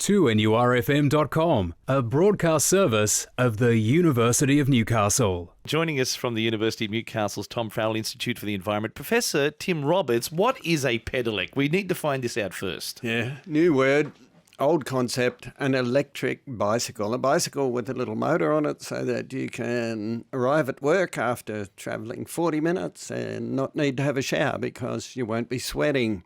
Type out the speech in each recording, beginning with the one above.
2NURFM.com, a broadcast service of the University of Newcastle. Joining us from the University of Newcastle's Tom Farrell Institute for the Environment, Professor Tim Roberts. What is a Pedelec? We need to find this out first. Yeah, new word, old concept, an electric bicycle. A bicycle with a little motor on it so that you can arrive at work after travelling 40 minutes and not need to have a shower because you won't be sweating.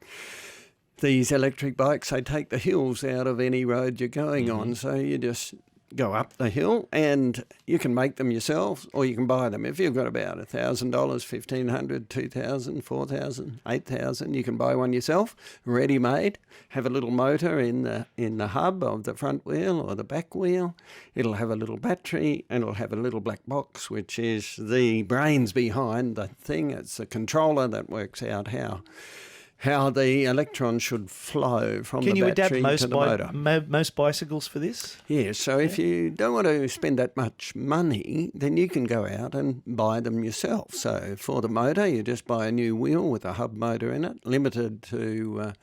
These electric bikes, they take the hills out of any road you're going on, so you just go up the hill and you can make them yourself or you can buy them. If you've got about $1,000, $1,500, $2,000, $4,000, $8,000, you can buy one yourself, ready-made, have a little motor in the hub of the front wheel or the back wheel. It'll have a little battery and it'll have a little black box, which is the brains behind the thing. It's a controller that works out how the electrons should flow from the battery to the motor. Can you adapt most bicycles for this? Yeah, so if you don't want to spend that much money, then you can go out and buy them yourself. So for the motor, you just buy a new wheel with a hub motor in it, limited to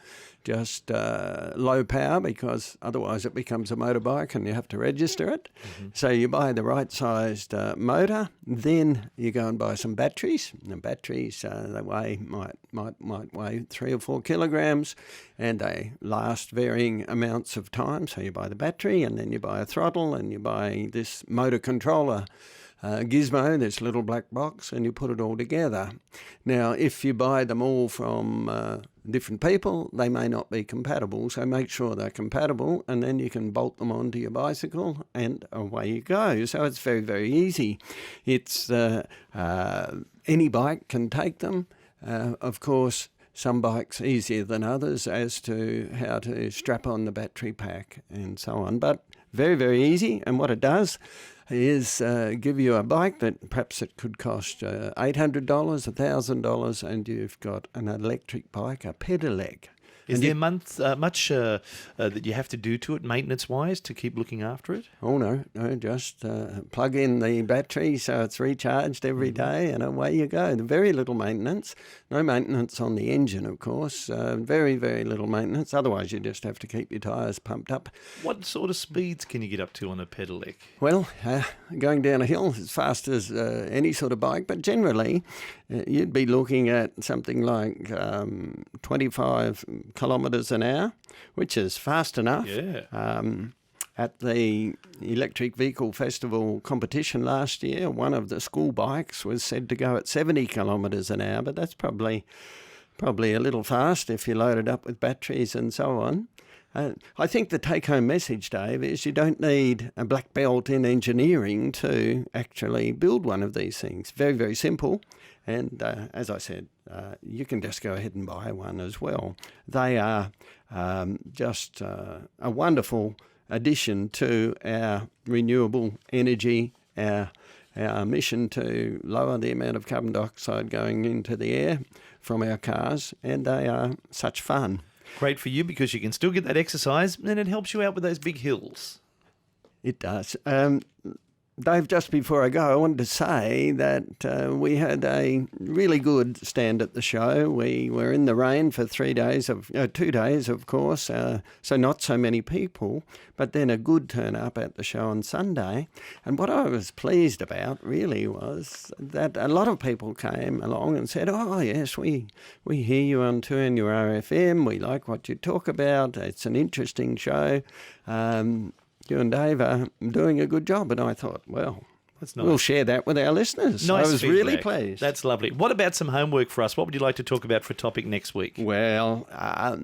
just low power because otherwise it becomes a motorbike and you have to register it. So you buy the right-sized motor, then you go and buy some batteries. The batteries, they might weigh 3 or 4 kilograms and they last varying amounts of time. So you buy the battery and then you buy a throttle and you buy this motor controller gizmo, this little black box, and you put it all together. Now, if you buy them all from different people, they may not be compatible, so make sure they're compatible, and then you can bolt them onto your bicycle, and away you go. So it's very, very easy. It's any bike can take them. Of course, some bikes easier than others as to how to strap on the battery pack and so on, but very, very easy. And what it does is give you a bike that perhaps it could cost $800, $1,000, and you've got an electric bike, a Pedelec. Is there much that you have to do to it maintenance-wise to keep looking after it? Oh, no, just plug in the battery so it's recharged every day and away you go. Very little maintenance. No maintenance on the engine, of course. Very, very little maintenance. Otherwise, you just have to keep your tyres pumped up. What sort of speeds can you get up to on a Pedelec? Well, going down a hill as fast as any sort of bike, but generally you'd be looking at something like 25 kilometres an hour, which is fast enough. Yeah. At the Electric Vehicle Festival competition last year, one of the school bikes was said to go at 70 kilometres an hour, but that's probably a little fast if you load it up with batteries and so on. I think the take-home message, Dave, is you don't need a black belt in engineering to actually build one of these things. Very, very simple. And as I said, you can just go ahead and buy one as well. They are just a wonderful addition to our renewable energy, our mission to lower the amount of carbon dioxide going into the air from our cars, and they are such fun. Great for you because you can still get that exercise and it helps you out with those big hills. It does. Dave, just before I go, I wanted to say that we had a really good stand at the show. We were in the rain for 2 days, of course, so not so many people, but then a good turn up at the show on Sunday. And what I was pleased about really was that a lot of people came along and said, oh, yes, we hear you on 2NURFM. We like what you talk about. It's an interesting show. You and Dave are doing a good job. And I thought, well, that's nice. We'll share that with our listeners. Nice I was feedback. really pleased. That's lovely. What about some homework for us? What would you like to talk about for a topic next week? Well,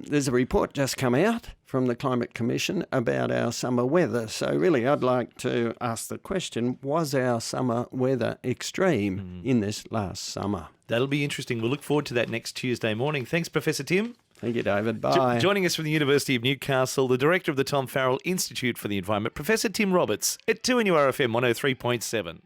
there's a report just come out from the Climate Commission about our summer weather. So really, I'd like to ask the question, was our summer weather extreme in this last summer? That'll be interesting. We'll look forward to that next Tuesday morning. Thanks, Professor Tim. Thank you, David. Bye. Joining us from the University of Newcastle, the Director of the Tom Farrell Institute for the Environment, Professor Tim Roberts, at 2NURFM 103.7.